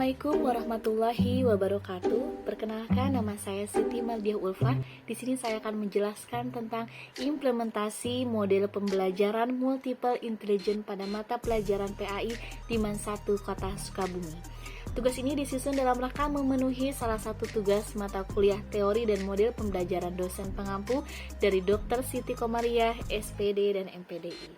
Assalamualaikum warahmatullahi wabarakatuh. Perkenalkan, nama saya Siti Maldiah Ulfa. Di sini saya akan menjelaskan tentang implementasi model pembelajaran multiple intelligence pada mata pelajaran PAI di MAN 1 Kota Sukabumi. Tugas ini disusun dalam rangka memenuhi salah satu tugas mata kuliah teori dan model pembelajaran dosen pengampu dari Dr. Siti Komariah, SPD dan MPDI.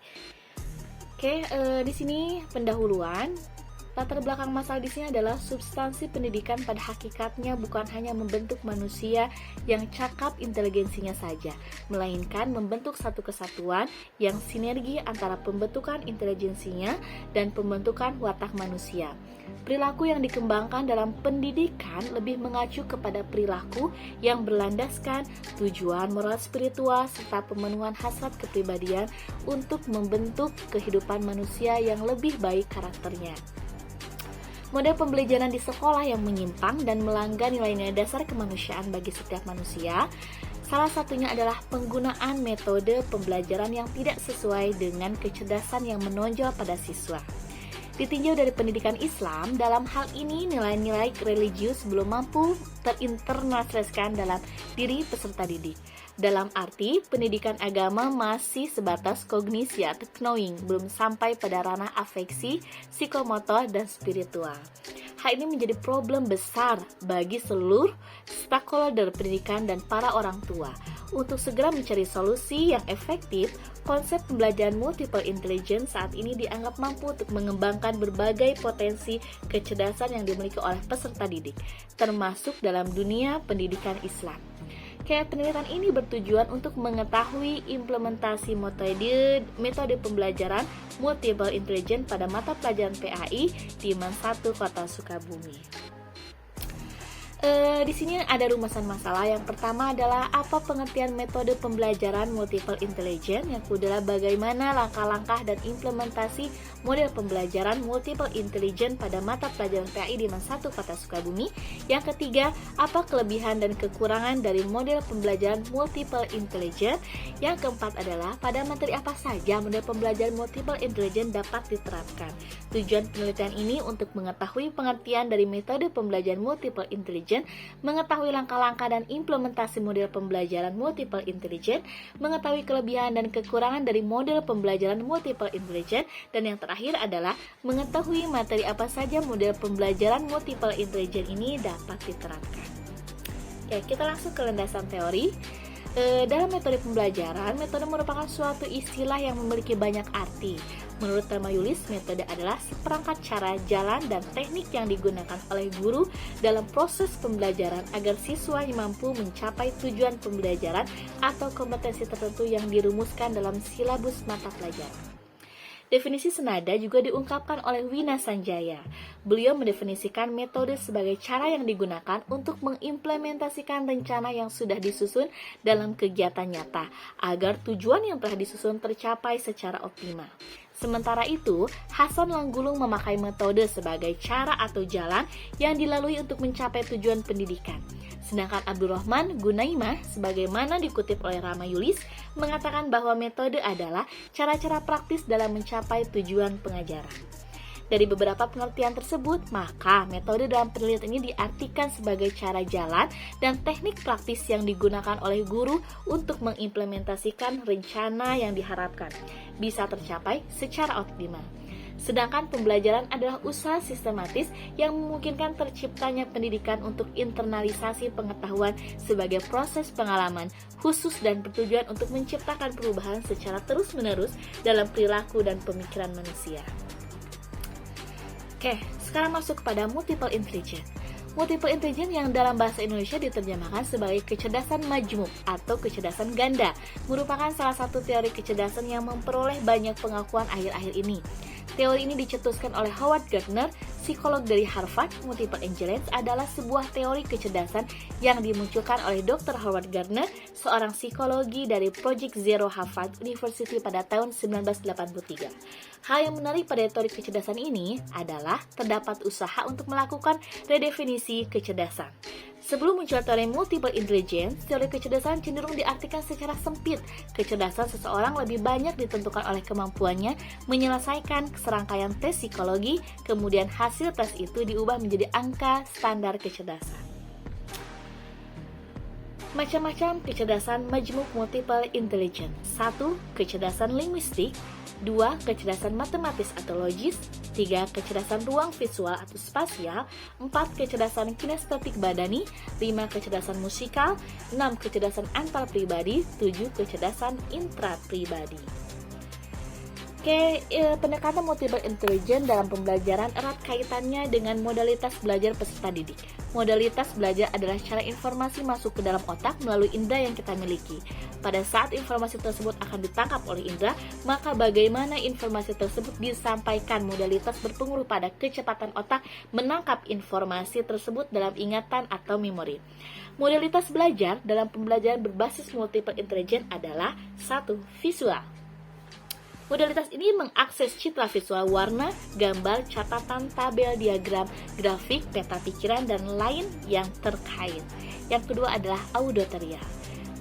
Di sini pendahuluan. Latar belakang masalah di sini adalah substansi pendidikan pada hakikatnya bukan hanya membentuk manusia yang cakap inteligensinya saja, melainkan membentuk satu kesatuan yang sinergi antara pembentukan inteligensinya dan pembentukan watak manusia. Perilaku yang dikembangkan dalam pendidikan lebih mengacu kepada perilaku yang berlandaskan tujuan moral spiritual serta pemenuhan hasrat kepribadian untuk membentuk kehidupan manusia yang lebih baik karakternya. Model pembelajaran di sekolah yang menyimpang dan melanggar nilai-nilai dasar kemanusiaan bagi setiap manusia, salah satunya adalah penggunaan metode pembelajaran yang tidak sesuai dengan kecerdasan yang menonjol pada siswa. Ditinjau dari pendidikan Islam, dalam hal ini nilai-nilai religius belum mampu terinternalisasikan dalam diri peserta didik. Dalam arti, pendidikan agama masih sebatas kognisi atau knowing, belum sampai pada ranah afeksi, psikomotor, dan spiritual. Hal ini menjadi problem besar bagi seluruh stakeholder pendidikan dan para orang tua. Untuk segera mencari solusi yang efektif, konsep pembelajaran multiple intelligence saat ini dianggap mampu untuk mengembangkan berbagai potensi kecerdasan yang dimiliki oleh peserta didik, termasuk dalam dunia pendidikan Islam. Penelitian ini bertujuan untuk mengetahui implementasi metode pembelajaran multiple intelligence pada mata pelajaran PAI di MAN 1 Kota Sukabumi. Di sini ada rumusan masalah. Yang pertama adalah apa pengertian metode pembelajaran multiple intelligence. Yang kedua adalah bagaimana langkah-langkah dan implementasi model pembelajaran multiple intelligence pada mata pelajaran PAI di MAN 1 Kota Sukabumi. Yang ketiga, apa kelebihan dan kekurangan dari model pembelajaran multiple intelligence. Yang keempat adalah pada materi apa saja model pembelajaran multiple intelligence dapat diterapkan. Tujuan penelitian ini untuk mengetahui pengertian dari metode pembelajaran multiple intelligence, mengetahui langkah-langkah dan implementasi model pembelajaran multiple intelligence, mengetahui kelebihan dan kekurangan dari model pembelajaran multiple intelligence, dan yang terakhir adalah mengetahui materi apa saja model pembelajaran multiple intelligence ini dapat diterapkan. Kita langsung ke landasan teori. Dalam metode pembelajaran, metode merupakan suatu istilah yang memiliki banyak arti. Menurut Thelma Yulis, metode adalah seperangkat cara, jalan, dan teknik yang digunakan oleh guru dalam proses pembelajaran agar siswa mampu mencapai tujuan pembelajaran atau kompetensi tertentu yang dirumuskan dalam silabus mata pelajaran. Definisi senada juga diungkapkan oleh Wina Sanjaya. Beliau mendefinisikan metode sebagai cara yang digunakan untuk mengimplementasikan rencana yang sudah disusun dalam kegiatan nyata, agar tujuan yang telah disusun tercapai secara optimal. Sementara itu, Hasan Langgulung memakai metode sebagai cara atau jalan yang dilalui untuk mencapai tujuan pendidikan. Sedangkan Abdurrahman Gunaimah, sebagaimana dikutip oleh Rama Yulis, mengatakan bahwa metode adalah cara-cara praktis dalam mencapai tujuan pengajaran. Dari beberapa pengertian tersebut, maka metode dalam penelitian ini diartikan sebagai cara jalan dan teknik praktis yang digunakan oleh guru untuk mengimplementasikan rencana yang diharapkan bisa tercapai secara optimal. Sedangkan pembelajaran adalah usaha sistematis yang memungkinkan terciptanya pendidikan untuk internalisasi pengetahuan sebagai proses pengalaman khusus dan bertujuan untuk menciptakan perubahan secara terus-menerus dalam perilaku dan pemikiran manusia. Sekarang masuk kepada multiple intelligence. Multiple intelligence yang dalam bahasa Indonesia diterjemahkan sebagai kecerdasan majmuk atau kecerdasan ganda, merupakan salah satu teori kecerdasan yang memperoleh banyak pengakuan akhir-akhir ini. Teori ini dicetuskan oleh Howard Gardner, psikolog dari Harvard. Multiple intelligence adalah sebuah teori kecerdasan yang dimunculkan oleh Dr. Howard Gardner, seorang psikologi dari Project Zero Harvard University pada tahun 1983. Hal yang menarik pada teori kecerdasan ini adalah terdapat usaha untuk melakukan redefinisi kecerdasan. Sebelum muncul teori multiple intelligence, teori kecerdasan cenderung diartikan secara sempit. Kecerdasan seseorang lebih banyak ditentukan oleh kemampuannya menyelesaikan serangkaian tes psikologi, kemudian hasil tes itu diubah menjadi angka standar kecerdasan. Macam-macam kecerdasan majmuk multiple intelligence. 1. Kecerdasan linguistik. 2. Kecerdasan matematis atau logis. 3. Kecerdasan ruang visual atau spasial. 4. Kecerdasan kinestetik badani. 5. Kecerdasan musikal. 6. Kecerdasan antar pribadi. 7. Kecerdasan intrapribadi. Pendekatan multiple intelligence dalam pembelajaran erat kaitannya dengan modalitas belajar peserta didik. Modalitas belajar adalah cara informasi masuk ke dalam otak melalui indera yang kita miliki. Pada saat informasi tersebut akan ditangkap oleh indera, maka bagaimana informasi tersebut disampaikan, modalitas berpengaruh pada kecepatan otak menangkap informasi tersebut dalam ingatan atau memori. Modalitas belajar dalam pembelajaran berbasis multiple intelligence adalah 1. Visual. Modalitas ini mengakses citra visual, warna, gambar, catatan, tabel, diagram, grafik, peta pikiran, dan lain yang terkait. Yang kedua adalah auditoria.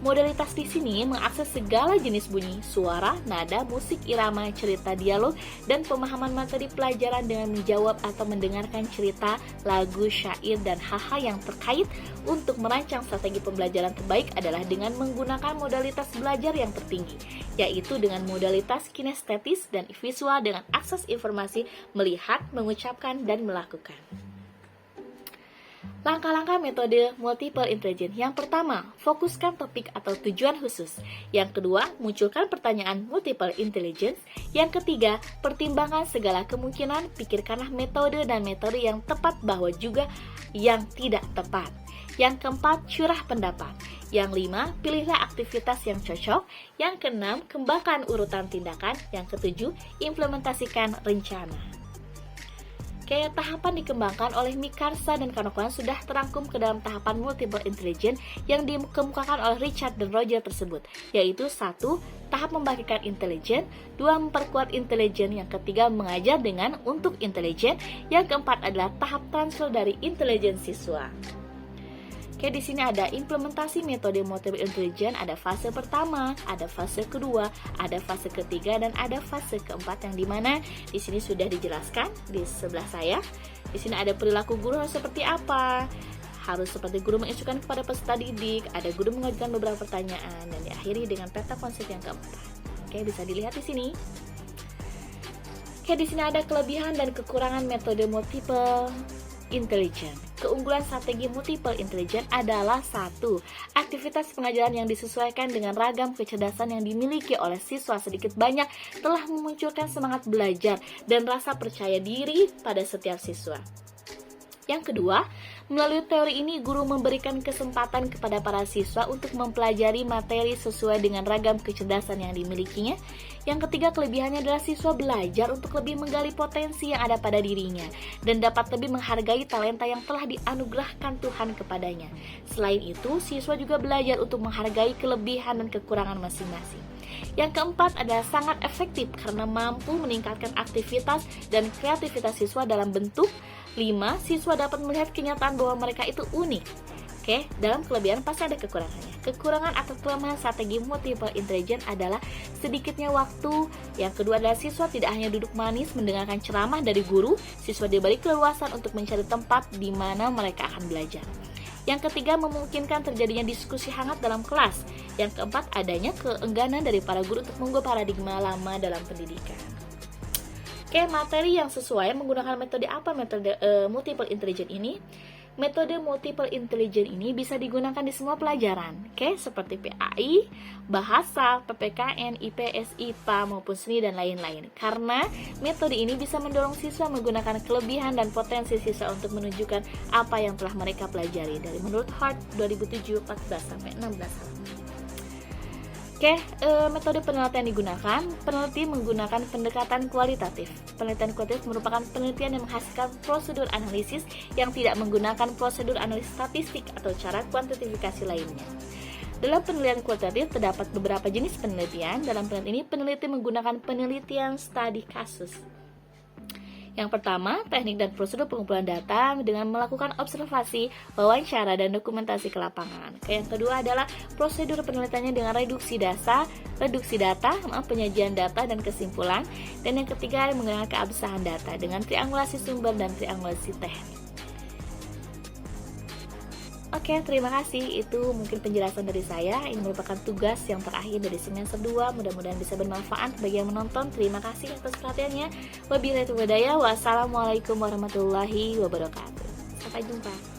Modalitas di sini mengakses segala jenis bunyi, suara, nada, musik, irama, cerita, dialog, dan pemahaman materi pelajaran dengan menjawab atau mendengarkan cerita, lagu, syair, dan hal-hal yang terkait. Untuk merancang strategi pembelajaran terbaik adalah dengan menggunakan modalitas belajar yang tertinggi, yaitu dengan modalitas kinestetis dan visual dengan akses informasi, melihat, mengucapkan, dan melakukan. Langkah-langkah metode multiple intelligence. Yang pertama, fokuskan topik atau tujuan khusus. Yang kedua, munculkan pertanyaan multiple intelligence. Yang ketiga, pertimbangkan segala kemungkinan, pikirkanlah metode dan metode yang tepat bahwa juga yang tidak tepat. Yang keempat, curah pendapat. Yang lima, pilihlah aktivitas yang cocok. Yang keenam, kembangkan urutan tindakan. Yang ketujuh, implementasikan rencana. Tahapan dikembangkan oleh Mikarsa dan Kanokan sudah terangkum ke dalam tahapan multiple intelligence yang dikemukakan oleh Richard dan Roger tersebut, yaitu 1. Tahap membagikan intelijen, 2. Memperkuat intelijen, yang ketiga mengajar dengan untuk intelijen, yang keempat adalah tahap transfer dari intelijen siswa. Di sini ada implementasi metode multiple intelligence, ada fase pertama, ada fase kedua, ada fase ketiga, dan ada fase keempat yang dimana di sini sudah dijelaskan di sebelah saya. Di sini ada perilaku guru harus seperti apa, harus seperti guru menginstruksikan kepada peserta didik, ada guru mengajukan beberapa pertanyaan, dan diakhiri dengan peta konsep yang keempat. Bisa dilihat di sini. Di sini ada kelebihan dan kekurangan metode multiple intelligence. Keunggulan strategi multiple intelligence adalah 1. Aktivitas pengajaran yang disesuaikan dengan ragam kecerdasan yang dimiliki oleh siswa sedikit banyak telah memunculkan semangat belajar dan rasa percaya diri pada setiap siswa. Yang kedua, melalui teori ini guru memberikan kesempatan kepada para siswa untuk mempelajari materi sesuai dengan ragam kecerdasan yang dimilikinya. Yang ketiga, kelebihannya adalah siswa belajar untuk lebih menggali potensi yang ada pada dirinya dan dapat lebih menghargai talenta yang telah dianugerahkan Tuhan kepadanya. Selain itu, siswa juga belajar untuk menghargai kelebihan dan kekurangan masing-masing. Yang keempat adalah sangat efektif karena mampu meningkatkan aktivitas dan kreativitas siswa dalam bentuk 5. Siswa dapat melihat kenyataan bahwa mereka itu unik. Dalam kelebihan pasti ada kekurangannya. Kekurangan atau kelemahan strategi multiple intelligence adalah sedikitnya waktu. Yang kedua adalah siswa tidak hanya duduk manis mendengarkan ceramah dari guru, siswa diberi keleluasan untuk mencari tempat di mana mereka akan belajar. Yang ketiga, memungkinkan terjadinya diskusi hangat dalam kelas. Yang keempat, adanya keengganan dari para guru untuk mengubah paradigma lama dalam pendidikan. Materi yang sesuai menggunakan metode apa? Metode multiple intelligence ini. Metode multiple intelligence ini bisa digunakan di semua pelajaran, seperti PAI, bahasa, PPKN, IPS, IPA, maupun seni dan lain-lain. Karena metode ini bisa mendorong siswa menggunakan kelebihan dan potensi siswa untuk menunjukkan apa yang telah mereka pelajari. Dari menurut Hart 2007 14-16. Metode penelitian digunakan. Peneliti menggunakan pendekatan kualitatif. Penelitian kualitatif merupakan penelitian yang menghasilkan prosedur analisis yang tidak menggunakan prosedur analisis statistik atau cara kuantifikasi lainnya. Dalam penelitian kualitatif terdapat beberapa jenis penelitian. Dalam penelitian ini, peneliti menggunakan penelitian studi kasus. Yang pertama, teknik dan prosedur pengumpulan data dengan melakukan observasi, wawancara, dan dokumentasi ke lapangan. Yang kedua adalah prosedur penelitiannya dengan reduksi data, penyajian data dan kesimpulan. Dan yang ketiga, menggunakan keabsahan data dengan triangulasi sumber dan triangulasi teknik. Oke, terima kasih. Itu mungkin penjelasan dari saya. Ini merupakan tugas yang terakhir dari semester 2. Mudah-mudahan bisa bermanfaat bagi yang menonton. Terima kasih atas perhatiannya. Wabillahi taufiq wal hidayah. Wassalamualaikum warahmatullahi wabarakatuh. Sampai jumpa.